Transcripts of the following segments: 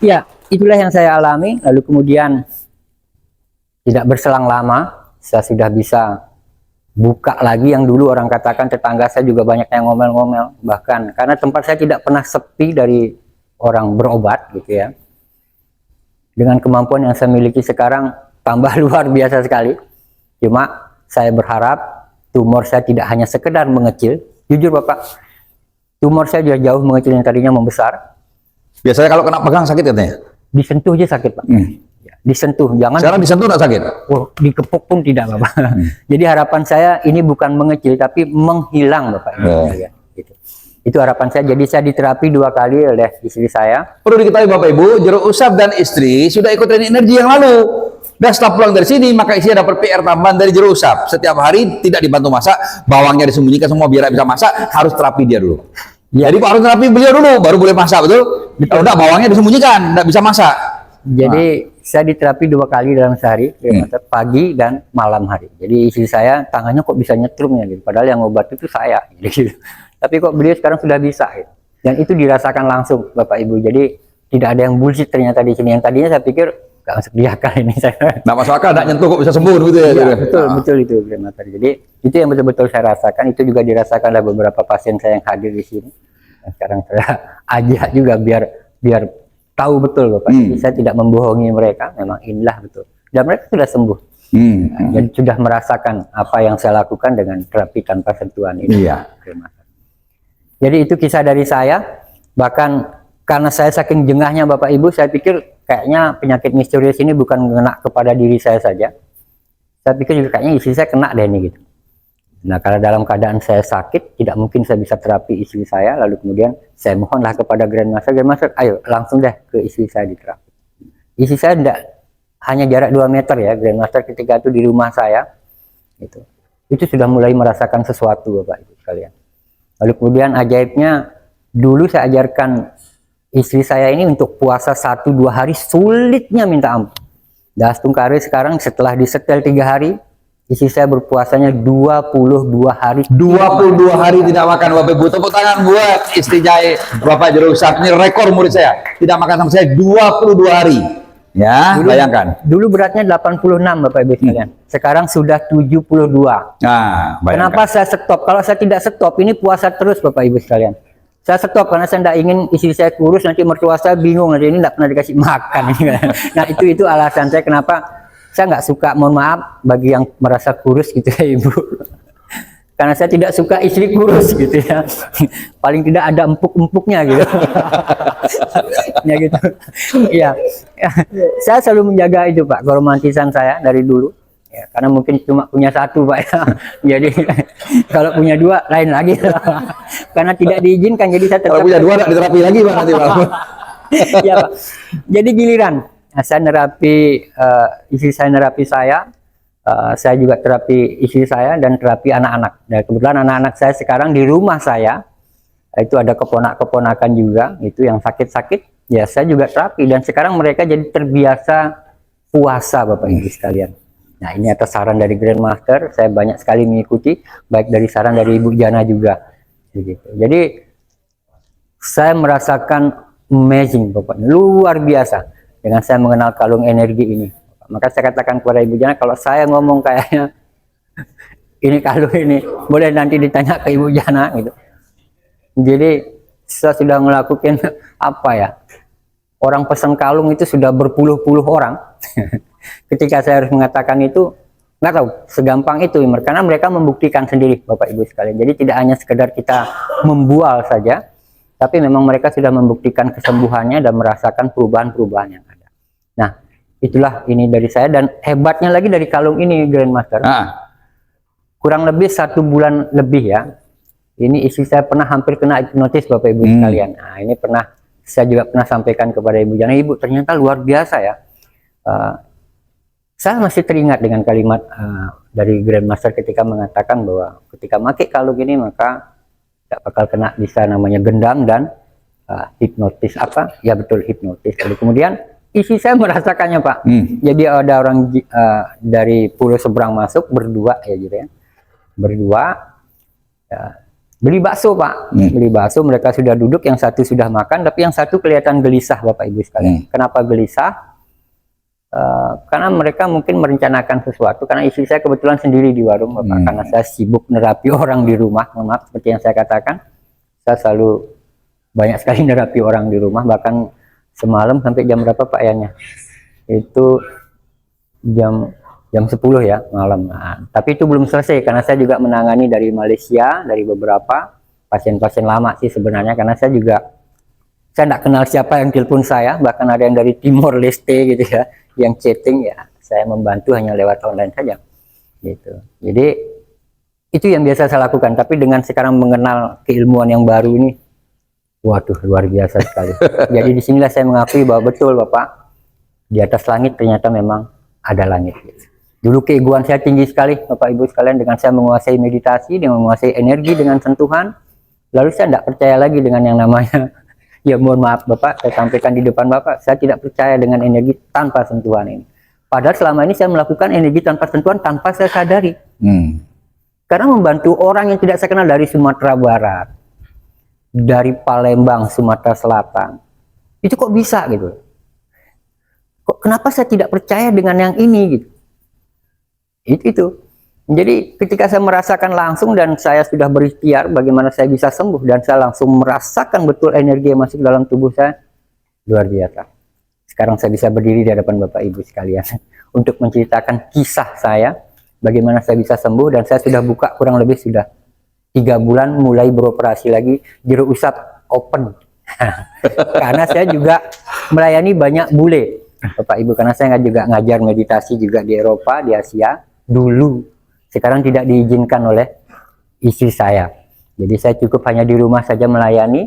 Ya, itulah yang saya alami. Lalu kemudian tidak berselang lama, saya sudah bisa buka lagi yang dulu orang katakan tetangga saya juga banyak yang ngomel-ngomel. Bahkan karena tempat saya tidak pernah sepi dari orang berobat gitu ya. Dengan kemampuan yang saya miliki sekarang tambah luar biasa sekali. Cuma saya berharap tumor saya tidak hanya sekedar mengecil. Jujur Bapak, tumor saya sudah jauh mengecil, yang tadinya membesar. Biasanya kalau kena pegang sakit katanya? Disentuh aja sakit Pak. Ya, disentuh, jangan. Sekarang disentuh nggak sakit? Oh, dikepuk pun tidak Bapak. Jadi harapan saya ini bukan mengecil tapi menghilang Bapak. Ya, gitu. Itu harapan saya. Jadi saya diterapi 2 kali oleh istri saya. Perlu diketahui Bapak Ibu, Jero Usap dan istri sudah ikut training energi yang lalu. Dan setelah pulang dari sini, maka isinya dapat PR tambahan dari Jero Usap. Setiap hari tidak dibantu masak, bawangnya disembunyikan semua biar bisa masak, harus terapi dia dulu. Ya. Jadi harus terapi beliau dulu, baru boleh masak, betul? Kalau enggak, bawangnya disembunyikan, enggak bisa masak. Jadi saya diterapi 2 kali dalam sehari, pagi dan malam hari. Jadi istri saya tangannya kok bisa nyetrum ya, gitu. Padahal yang obat itu saya. Gitu. Tapi kok beliau sekarang sudah bisa. Gitu. Dan itu dirasakan langsung Bapak Ibu. Jadi tidak ada yang bullshit ternyata di sini. Yang tadinya saya pikir nggak masuk di akal ini saya. Nggak masuk akal, nggak nyentuh kok bisa sembuh gitu ya. Ya betul itu Jadi itu yang betul-betul saya rasakan. Itu juga dirasakan oleh beberapa pasien saya yang hadir di sini. Dan sekarang saya ajak juga biar tahu betul Bapak. Jadi saya tidak membohongi mereka. Memang inilah betul. Dan mereka sudah sembuh. Dan sudah merasakan apa yang saya lakukan dengan terapi tanpa sentuhan ini. Iya. Jadi itu kisah dari saya. Bahkan karena saya saking jengahnya Bapak Ibu, saya pikir kayaknya penyakit misterius ini bukan mengena kepada diri saya saja. Saya pikir juga kayaknya istri saya kena deh ini gitu. Nah, kalau dalam keadaan saya sakit, tidak mungkin saya bisa terapi istri saya. Lalu kemudian saya mohonlah kepada Grandmaster, ayo langsung deh ke istri saya diterapi. Istri saya tidak hanya jarak 2 meter ya, Grandmaster ketika itu di rumah saya. Itu sudah mulai merasakan sesuatu Bapak Ibu sekalian. Lalu kemudian ajaibnya, dulu saya ajarkan istri saya ini untuk puasa 1-2 hari sulitnya minta ampun. Dastung kare sekarang setelah disetel 3 hari, istri saya berpuasanya 22 hari. 22 hari tidak makan Bapak Ibu. Tepuk tangan buat istri Jai Bapak Jero Usap. Ini rekor murid saya. Tidak makan sama saya 22 hari. Ya, bayangkan. Dulu beratnya 86 Bapak Ibu sekalian. Sekarang sudah 72. Nah, bayangkan. Kenapa saya stop? Kalau saya tidak stop, ini puasa terus Bapak Ibu sekalian. Saya stop karena saya tidak ingin istri saya kurus, nanti mertua saya bingung, nanti ini tidak pernah dikasih makan. Nah itu alasan saya kenapa saya nggak suka, mohon maaf bagi yang merasa kurus gitu ya Ibu. Karena saya tidak suka istri kurus gitu ya. Paling tidak ada empuk-empuknya gitu. Ya gitu. Iya. Saya selalu menjaga itu Pak, keromantisan saya dari dulu. Ya, karena mungkin cuma punya 1 Pak ya. Jadi kalau punya 2 lain lagi. Karena tidak diizinkan, jadi saya tetap. Kalau punya 2 nggak diterapi lagi Pak nanti Pak. Ya Pak. Jadi giliran. Nah, saya nerapi istri saya nerapi saya juga terapi istri saya dan terapi anak-anak. Dan kebetulan anak-anak saya sekarang di rumah saya, itu ada keponak-keponakan juga, itu yang sakit-sakit, ya saya juga terapi. Dan sekarang mereka jadi terbiasa puasa Bapak Ibu sekalian. Nah ini atas saran dari Grandmaster, saya banyak sekali mengikuti, baik dari saran dari Ibu Jana juga. Jadi saya merasakan amazing Bapak, luar biasa dengan saya mengenal kalung energi ini. Maka saya katakan kepada Ibu Jana, kalau saya ngomong kayaknya ini kalung ini, boleh nanti ditanya ke Ibu Jana gitu. Jadi saya sudah melakukan apa ya? Orang pesan kalung itu sudah berpuluh-puluh orang. Ketika saya harus mengatakan itu, nggak tahu segampang itu, karena mereka membuktikan sendiri Bapak Ibu sekalian. Jadi tidak hanya sekedar kita membual saja, tapi memang mereka sudah membuktikan kesembuhannya dan merasakan perubahan-perubahan yang ada. Nah, itulah ini dari saya. Dan hebatnya lagi dari kalung ini Grandmaster, kurang lebih 1 bulan lebih ya, ini istri saya pernah hampir kena hipnotis Bapak Ibu sekalian. Nah ini pernah, saya juga pernah sampaikan kepada Ibu Jana, Ibu ternyata luar biasa ya. Saya masih teringat dengan kalimat dari Grandmaster ketika mengatakan bahwa ketika pakai kalung ini maka tidak bakal kena bisa namanya gendam dan hipnotis apa? Ya betul, hipnotis. Lalu kemudian isi saya merasakannya Pak. Jadi ada orang dari pulau seberang masuk berdua ya gitu ya. Berdua. Ya, Beli bakso, Pak. Beli bakso, mereka sudah duduk, yang satu sudah makan, tapi yang satu kelihatan gelisah, Bapak Ibu sekalian. Kenapa gelisah? Karena mereka mungkin merencanakan sesuatu, karena istri saya kebetulan sendiri di warung, Bapak. Karena saya sibuk nerapi orang di rumah, maaf, seperti yang saya katakan, saya selalu banyak sekali nerapi orang di rumah, bahkan semalam sampai jam berapa Pak Yannya? Itu jam 10 ya malam. Nah, tapi itu belum selesai karena saya juga menangani dari Malaysia, dari beberapa pasien-pasien lama sih sebenarnya, karena saya tidak kenal siapa yang telepon saya, bahkan ada yang dari Timor Leste gitu ya, yang chatting ya, saya membantu hanya lewat online saja gitu. Jadi itu yang biasa saya lakukan, tapi dengan sekarang mengenal keilmuan yang baru ini, waduh luar biasa sekali. Jadi disinilah saya mengakui bahwa betul Bapak, di atas langit ternyata memang ada langit gitu. Dulu keegoan saya tinggi sekali Bapak Ibu sekalian, dengan saya menguasai meditasi, dengan menguasai energi, dengan sentuhan, lalu saya tidak percaya lagi dengan yang namanya ya mohon maaf Bapak, saya sampaikan di depan Bapak, saya tidak percaya dengan energi tanpa sentuhan ini. Padahal selama ini saya melakukan energi tanpa sentuhan tanpa saya sadari. Karena membantu orang yang tidak saya kenal dari Sumatera Barat, dari Palembang, Sumatera Selatan, itu kok bisa gitu. Kok kenapa saya tidak percaya dengan yang ini gitu. Itu. Jadi ketika saya merasakan langsung dan saya sudah berikhtiar bagaimana saya bisa sembuh, dan saya langsung merasakan betul energi yang masuk dalam tubuh saya, luar biasa. Sekarang saya bisa berdiri di hadapan Bapak Ibu sekalian untuk menceritakan kisah saya, bagaimana saya bisa sembuh, dan saya sudah buka kurang lebih sudah 3 bulan mulai beroperasi lagi Jero Usap open. Karena saya juga melayani banyak bule Bapak Ibu, karena saya juga ngajar meditasi juga di Eropa, di Asia dulu. Sekarang tidak diizinkan oleh istri saya, jadi saya cukup hanya di rumah saja melayani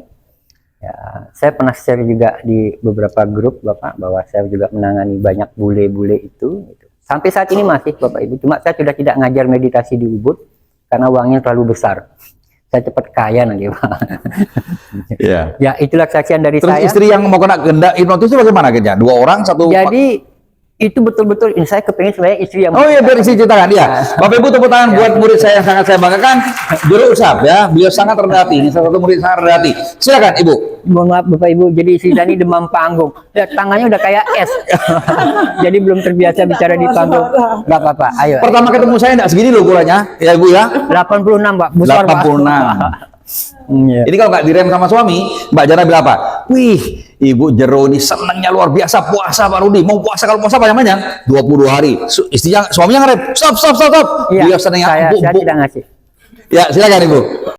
ya. Saya pernah share juga di beberapa grup Bapak, bahwa saya juga menangani banyak bule-bule itu gitu. Sampai saat ini masih Bapak Ibu, cuma saya sudah tidak ngajar meditasi di Ubud karena uangnya terlalu besar. Saya cepat kaya nanti Pak. Ya itulah kesaksian dari Terus saya. istri yang mau kena kehendak hipnotis itu bagaimana kerja? 2 orang, 1? Jadi itu betul-betul ini saya kepengen sebenarnya istri yang biar isi ceritakan ya. Bapak Ibu tepuk tangan buat murid saya yang sangat saya banggakan, Jero Usap ya. Beliau sangat rendah hati. Ini salah satu murid sangat rendah hati. Silakan Ibu. Mohon maaf Bapak Ibu, jadi istri saya ini demam panggung. Ya, tangannya udah kayak es. Jadi belum terbiasa bicara di panggung. Enggak apa-apa. Ayo. Pertama ketemu saya enggak segini loh ukurannya, ya Ibu ya. 86 Pak, besar Pak. 86. Ini kalau nggak direm sama suami, Mbak Jana bilang apa? Wih, Ibu Jero ini senangnya luar biasa puasa Pak Rudi. Mau puasa, kalau puasa panjang-panjang 22 hari. Istrinya, suaminya ngerem. Stop. Iya, Dia senangnya. saya tidak ngasih. Ya, silakan Ibu.